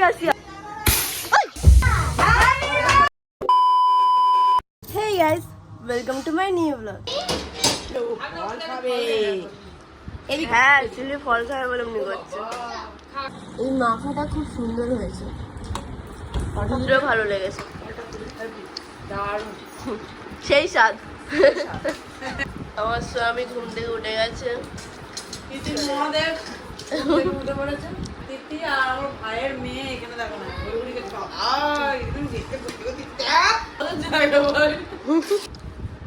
Siya Hey guys, welcome to my new vlog. হ্যাঁ actually ফল খাবে বলে মনে করছে। এই মাখাটা খুব সুন্দর হয়েছে, খুবই ভালো লেগেছে, সেই স্বাদ। আমার স্বামী ঘুম থেকে উঠে গেছে। ভাইয়ের মেয়ে এখানে দেখো না,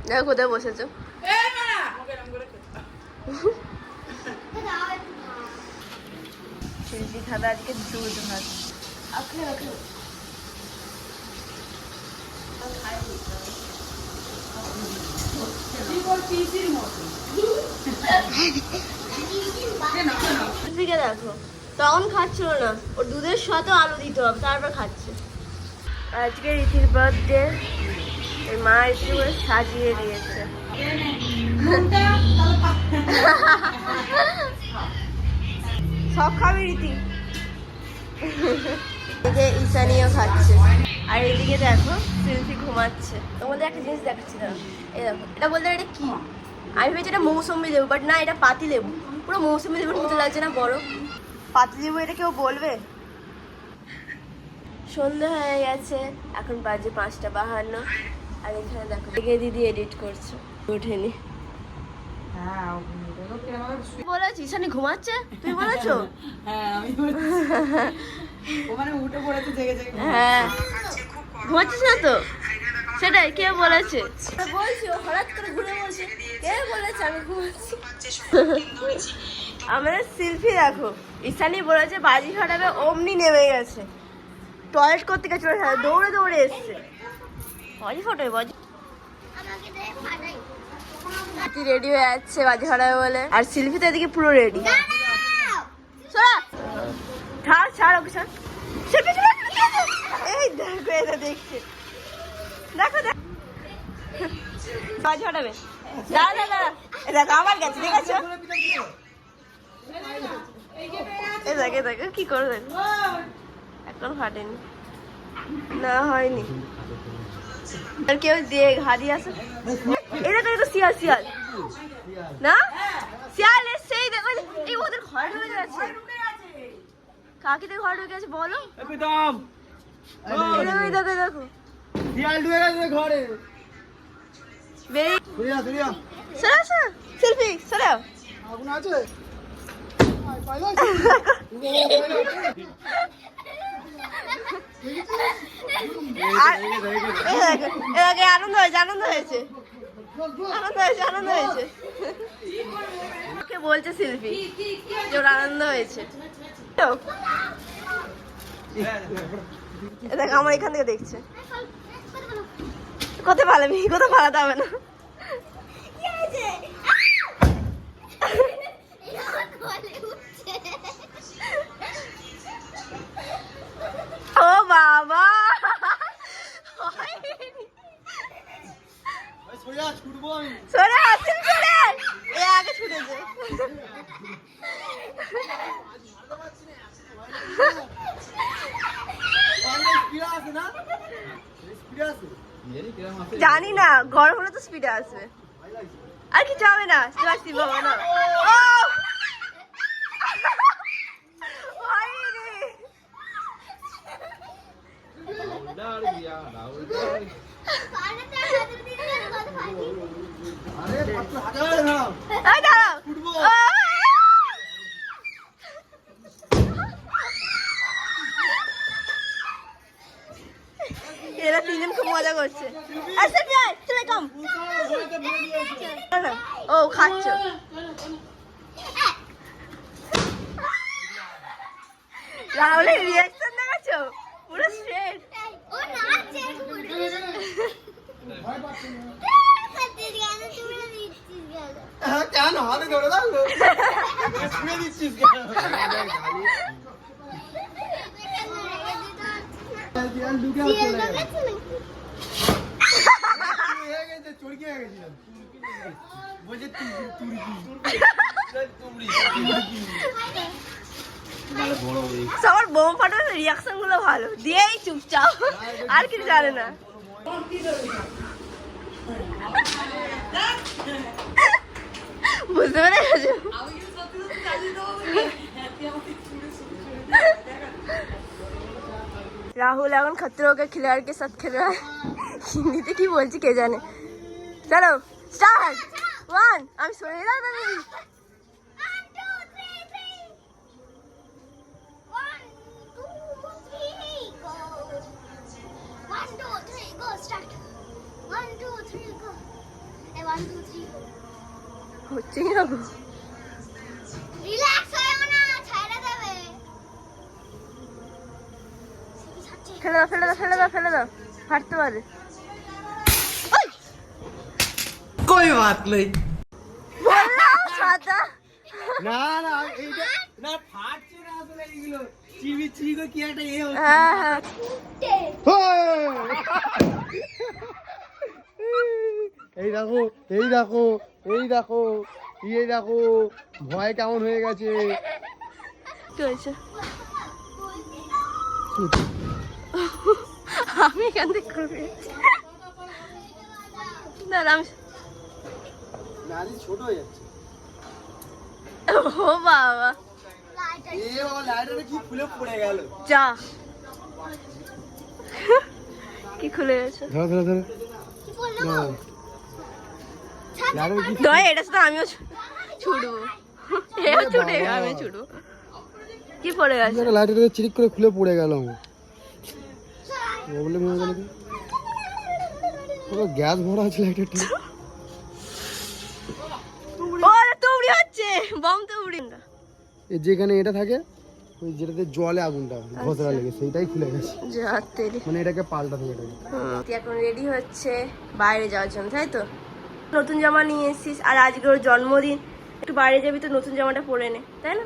দেখো কোথায় বসেছো। শিল্পী খাবে আজকে দুধ ভাত। দেখো তখন খাচ্ছিল না, ওর দুধের সাথে আলু দিতে হবে তারপর খাচ্ছে। আজকে রীতির বার্থডে, এই মা এসে করে সাজিয়ে দিয়েছে। সব খাবে রীতি। এদিকে ঈশানিও খাচ্ছে, আর এদিকে দেখো শিল্পী ঘুমাচ্ছে। তোমাদের একটা জিনিস দেখাচ্ছি না, এই দেখো এটা বলতে এটা কি, আমি ভেবেছি এটা মৌসুমি লেবু, বাট না এটা পাতি লেবু। পুরো মৌসুমি লেবুর মতো লাগছে না, বড় পাতি লেবু। এটা কেউ বলবে? সন্ধ্যা হয়ে গেছে, এখন বাজে 5:52। আর এখানে দেখো দিদি এডিট করছে, ওঠেনি। বলেছি ঈশানি ঘুমাচ্ছে, তুই বলেছো? হ্যাঁ ঘুমাচ্ছিস না তো, সেটাই কে বলেছে? বলছি ও হঠাৎ করে ঘুরে বলছে, কে বলেছে আমি ঘুমাচ্ছি? আমাদের শিল্পী দেখো, ঈশানি বলেছে বাজি ফাটাবে, অমনি নেমে গেছে, টয়লেট করতে গেছিল, দৌড়ে দৌড়ে এসছে। বাজি ফাটাবে, বাজি রেডি হয়ে যাচ্ছে বাজি ফাটাবে বলে, আর শিল্পী তো এদিকে পুরো রেডি। ছাড় ছাড় ওকে ছাড়। এই দেখো এটা দেখছে, দেখো দেখো বাজি ফাটাবে। দাঁড়া দাঁড়া, দেখো আমার গেছে, ঠিক আছে? এই দেখে দেখো কি করবে, এখন ফাটেনি না, হয়নি। আর কেউ দিয়ে ঘাড়ি আসে, এটা তো শিয়াল শিয়াল না, শিয়াল এসেই দেখো এই ওদের ঘরে ঢুকে গেছে। কাকিদের ঘরে ঢুকে গেছে বলো, দেখো দেখো শিয়াল ঢুকে গেছে ঘরে। সেলফি সরাও। আগুন আছে আনন্দ হয়েছে, আনন্দ হয়েছে, আনন্দ হয়েছে, আনন্দ হয়েছে। ওকে বলছে শিল্পী যে ওর আনন্দ হয়েছে। দেখ আমার এখান থেকে দেখছে, কোথায় পালাবি, কোথাও পালাতে হবে না। ও বাবা সরে আসেন, সরে এ আগে ছুটেছে। জানি না, গরম হলে তো স্পিডে আসবে, আর কিছু হবে না, হবে না। এরা তিনজন খুব মজা করছে। ও খাচ্ছ, রাহুলের রিয়াকশন দেখাচ্ছো পুরো স্ট্রেট। কেন হাতে ধরে লাগলো, দিচ্ছিস সবার বোম ফাটার রিয়াকশন গুলো ভালো দিয়েই চুপচাপ আর কিছু জানে না। বুঝতে পেরে গেছো? রাহুল এখন खतरों के खिलाड़ी के साथ खेल रहा है। হিন্দিতে কি বলছি কে জানে। চলো স্টার্ট। 1 আমি শুনে না তুমি। 1 2 3 3 1 2 3 go 1 2 3 go start 1 2 3 go 1 2 3 go হচ্ছে কি না গো? রিল্যাক্স হয়ে না ছাইড়া দেবে ফেলে দাও ফেলে দাও ফেলে দাও ফেলে দাও ফাটতে পারে। कोई बात नहीं। বললাম সাদা। না না এইটা না ফাটছে না আসলে এইগুলো চিবি চিবি কি একটা এ হচ্ছে। হ্যাঁ হ্যাঁ এই দেখো এই দেখো এই দেখো এই দেখো ভয় কেমন হয়ে গেছে। কি হয়েছে? আমি এখান থেকে করবি না না আমি নারী ছোট হয়ে যাচ্ছে। ও বাবা এ বাবা লাইটারে কি খুলে পড়ে গেল। যা কি খুলে গেছে? ধরো ধরো ধরো কি বললাম লাইটারে কি নয় এটা শুধু আমিও ছুটবো এও ছুটে আমি ছুটবো। কি পড়ে গেছে? লাইটারে চিরিক করে খুলে পড়ে গেল আমার। প্রবলেম হয়ে গেল কি? পুরো গ্যাস ভরা আছে লাইটারটা। ও তো উড়ি হচ্ছে বম তো উড়ি না। এই যেখানে এটা থাকে ওই যেটাতে জলে আগুনটা ঘষরা লেগে সেইটাই খুলে গেছে। যা তেরি মানে এটাকে পাল্টাতে হবে এটাকে। এখন রেডি হচ্ছে বাইরে যাওয়ার জন্য তাই তো? নতুন জামা নিয়ে এসেছিস আর আজকে ওর জন্মদিন একটু বাইরে যাবি তো নতুন জামাটা পরে নে তাই না?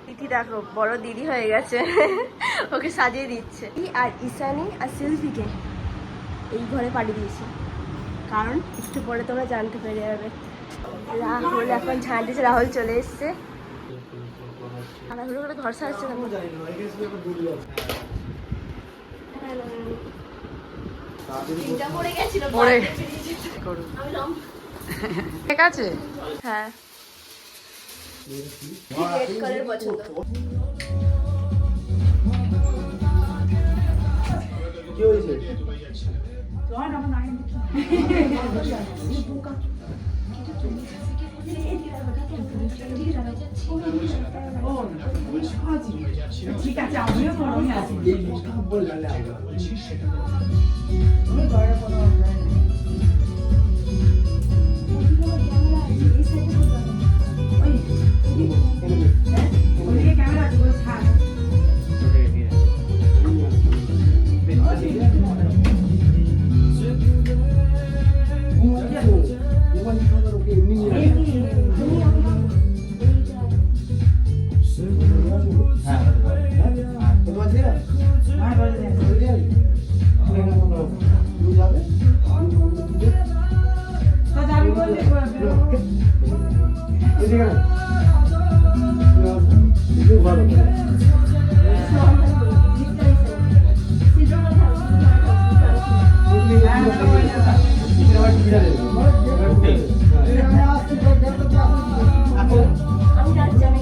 দিদি দেখো বড় দিদি হয়ে গেছে ওকে সাজিয়ে দিচ্ছে। আর ঈশানি আর শিল্পীকে এই ঘরে পাঠিয়ে দিয়েছি কারণ একটু পরে তোমরা জানতে পেরে যাবে। রাহুল এখন ঝাঁট দিচ্ছে রাহুল চলে এসছে আর রাহুল করে ঘর সারছে না চিন্তা পড়ে গেছিল পড়ে। আমি লম্বা ঠিক আছে। হ্যাঁ রেড কালার পছন্দ। কি হয়েছে? ঠিক আছে আমিও গরমে আছি। এই কথা বললে আগে ওইদিকে ক্যামেরা আছে বলে ছাড়। তো যাবি বললি আমি যাচ্ছি আমি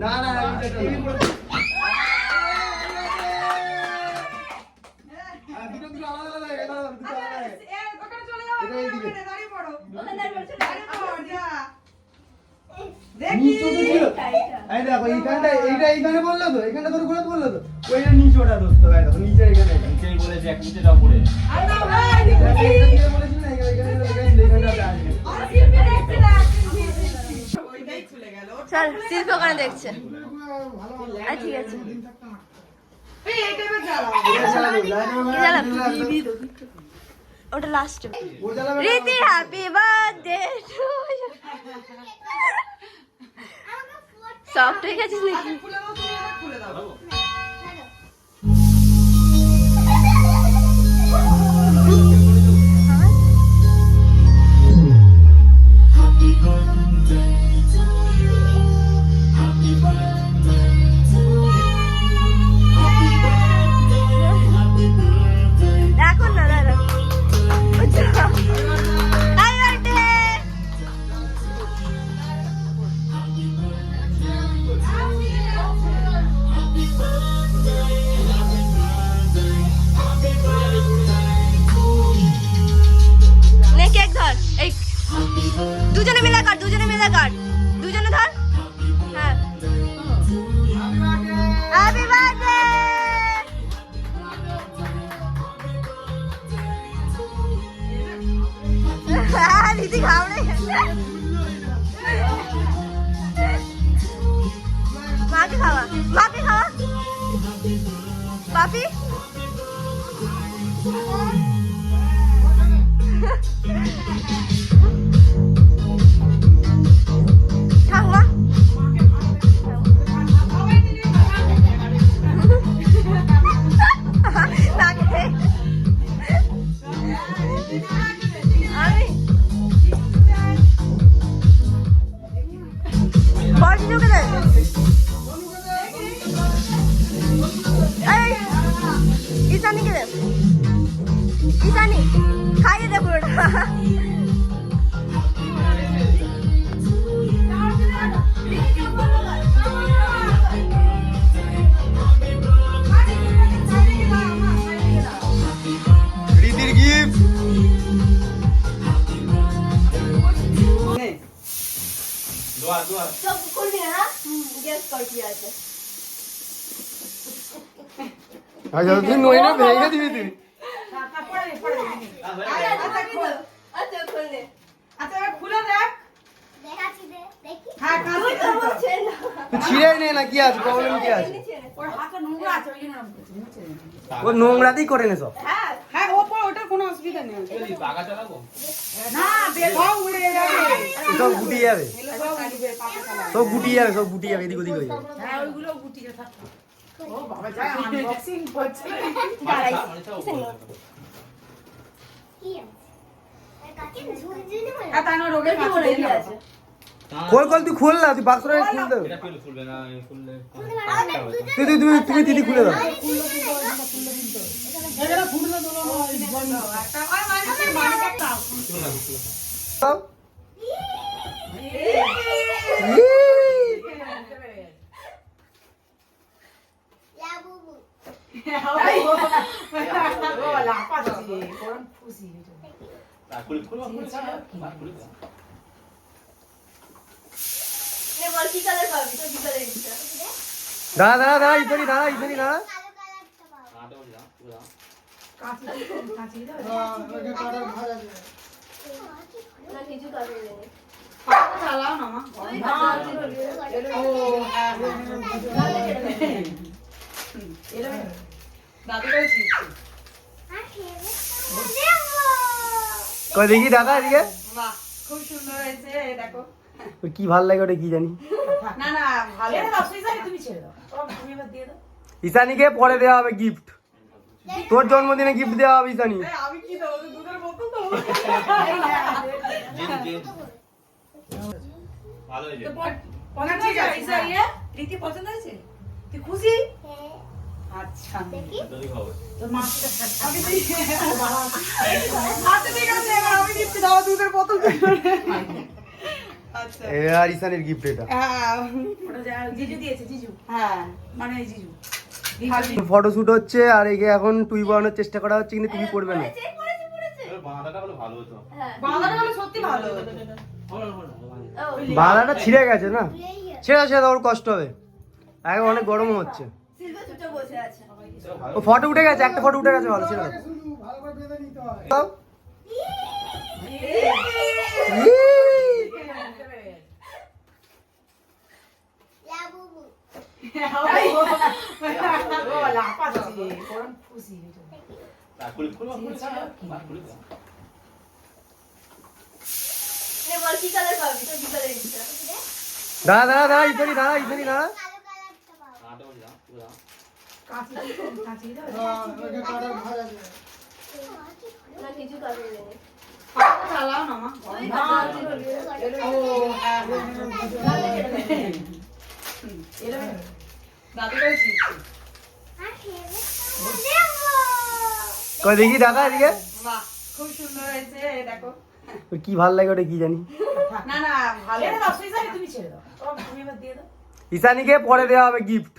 না না দুটো দুটো আলাদা আলাদা ওখানে চলে যাও, দাঁড়িয়ে পড়ো। দাঁড়িয়ে পড়, যা। এই দেখো এইখানটা এইখানে বললো তো, এইখানটা তোর ঘোরাতে বললো তো, ওইটা নিচে ওটা দোস্ত ভাই, দেখো নিচে এখানে নিচেই বলেছে এক নিচেটাও পড়ে বলেছিল না এইখানটা আসবে। চল শিল্প ওখানে দেখছে। ঠিক আছে কি জ্বালাবি? ওটা লাস্ট। ও জ্বালাবে না। Riti happy birthday to you. Soft হয়ে গেছিস নাকি? এখন না দাদা কেক ধর, এই দুজনে মিলে কাট, দুজনে মিলে কাট, দুজনে ধর। হ্যাঁ হ্যাপি বার্থডে। রীতি ঘাবড়ে গেছে। মাকে খাওয়া, মাকে খাওয়া, পাপি ঠাকুমা বড় দে। ঈশানীকে দে, ঈশানী খাইয়ে দে পুরোটা। রীতির গিফট। দোয়া দোয়া সব খুলবি না, গেস কর কি আছে। আচ্ছা তুই নইনা ভেঙে দিবি তুই। আচ্ছা খুললে খুলে দেখ। দেখাচ্ছি দে, দেখি। হ্যাঁ তুই তো বলছিস না। তুই ছিঁড়ে নে না, কি আছে প্রবলেম কি আছে? ওর হাতে নোংরা আছে, ওই জন্য এরকম করছে, মুছে দে। ও নোংরাতেই করে নে সব। হ্যাঁ হ্যাঁ ওপর ওটার কোনো অসুবিধা নেই। টাকা চালাবো না বেল উড়ে যাবে। সব গুটিয়ে যাবে, সব উড়বে, পাপা চালা। সব গুটিয়ে যাবে, সব গুটিয়ে যাবে, এদিক ওদিক হয়ে যাবে। হ্যাঁ ওইগুলো গুটিয়ে থাক। ও বাবা যা আনবক্সিং করছে। কি আছে? এ কাকে ঝুলঝুলি বলে? আর তানো রোগে কি বলে কি আছে? খোল খোল, তুই খোল না, তুই বাক্সটা খুলতে হবে। এটা পেলে খুলবে না খুললে তুমি দিদি খুলে দাও। এগুলো ফুটলো দোলো বন্ধ। একটা আর মানে একটা। দাও। লা বুবু। ও লাফাচ্ছে, গরম খুশি। খুলে খুলবা খুলে নে বল কি কালার পাবি, তো কি কালার ইচ্ছা। দাঁড়া দাঁড়া দাঁড়া, ইতালি দাঁড়া, ইতালি দাঁড়া। কালো কালারটা পাবো। আটা বল দাও পুরো কাঁচি কাঁচি দাও। না কিছু কালার নেই। পাপা চালাও না মা। তুই কালার করবি। ও হ্যাঁ দাদু কইছি। আর খেলে দেবো। কই দেখি দাদা এদিকে। বাহ খুব সুন্দর হয়েছে দেখো। ওর কি ভাল লাগে ওটা কি জানি। না না ভালো। এটা দাও সুইজারি তুমি ছেড়ে দাও। তুমি এবার দিয়ে দাও। ঈশানীকে পরে দেওয়া হবে গিফট, তোর জন্মদিনে গিফট দেওয়া হবে ঈশানী। আমি কি দেবো দুধের বোতল তো। ভালো হয়েছে পছন্দ হয়েছে সুইজারি? রীতি পছন্দ হয়েছে? তুই খুশি? হ্যাঁ, আচ্ছা দেখি। যদি খাবে তোর মা আমি দিই। আচ্ছা ঠিক আছে এবার আমি দিচ্ছি দাও দুধের বোতল আচ্ছা আর ঈশানীর গিফট এটা। হ্যাঁ ওটা যা জিজু দিয়েছে জিজু। হ্যাঁ মানে এই জিজু। ফটোশুট হচ্ছে আর একে এখন টুই বানানোর চেষ্টা করা হচ্ছে, কিন্তু টুই পড়বে না। বাঁধাটা হলে ভালো হতো হ্যাঁ বাংলাটা হলো সত্যি ভালো। হলো হলো ও বালাটা ছিঁড়ে গেছে না। ভুলেই গেছি। ছেড়ে ছেড়ে ওর কষ্ট হবে, আগে অনেক গরম হচ্ছে। সিলভা চুপচাপ বসে আছে। ও ফটো উঠে গেছে, একটা ফটো উঠে গেছে, ভালো ছেড়ে দাও। দাও। লাবুবু খুলে খুলে খুলে নে বল কি কালার পাবি, তো কি কালার ইচ্ছা? দাঁড়া দাঁড়া দাঁড়া, ইতালি দাঁড়া, ইতালি দাঁড়া। কালো কালারটা পাবো আটা বলি দাও তুই দাও না কিছু কালার নেই। আর দেবো কই দেখি দাদা এদিকে, খুব সুন্দর হয়েছে দেখো। ওর কি ভাল লাগে ওটা কি জানি। না না ভালো ছেড়ে দাও সুইজানি, তুমি ছেড়ে দাও। তুমি এবার দিয়ে দাও। ঈশানীকে পরে দেওয়া হবে গিফট,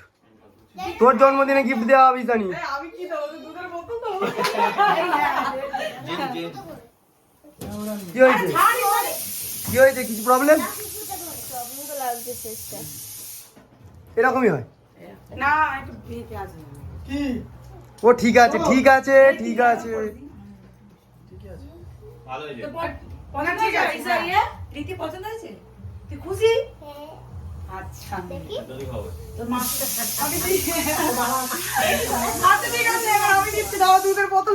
তোর জন্মদিনে গিফট দেওয়া হবে ঈশানী। আমি কি দেবো, দুধের বোতল দেবো। কি হয়েছে, কি হয়েছে, কিছু প্রবলেম? প্রবলেম তো লাগছে শেষটা। এরকমই হয়। না একটু পেঁয়াজ কি ও ঠিক আছে, ঠিক আছে, ঠিক আছে। ভালো হয়েছে পছন্দ হয়েছে রীতি পছন্দ হয়েছে? তুই খুশি? আচ্ছা যদি হবে তোর মা আমি আচ্ছা ঠিক আছে, এবার আমি গিফট দাও, দুধের বোতল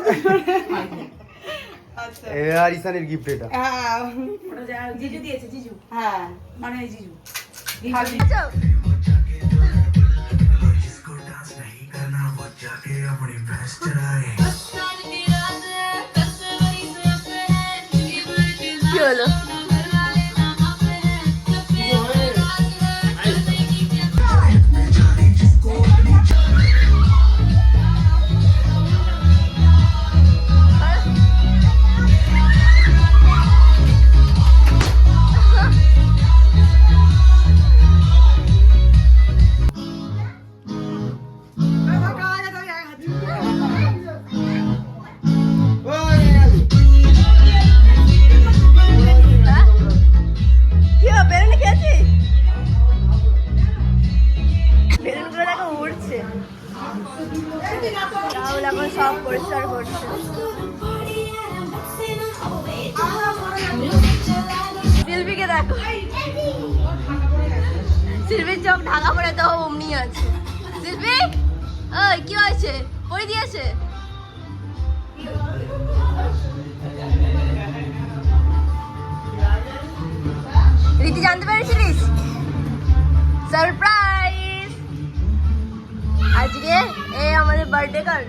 আচ্ছা এবার ঈশানীর গিফট এটা। হ্যাঁ ওটা যা জিজু দিয়েছে, জিজু। হ্যাঁ মানে জিজু খাবি। যাও। কি হলো? হ্যাঁ? কি হবে, বেলুন খেয়েছিস? বেলুনগুলো দেখো উড়ছে। রাহুল এখন সব পরিষ্কার করছে। শিল্পীকে দেখো, শিল্পীর চোখ ঢাকা পড়ে তো অমনি আছে। শিল্পী ওই কি হয়েছে, পড়ে দিয়েছে? রীতি জানতে পেরেছিলিস? সারপ্রাইজ, আজকে এই আমাদের বার্থডে গার্ল।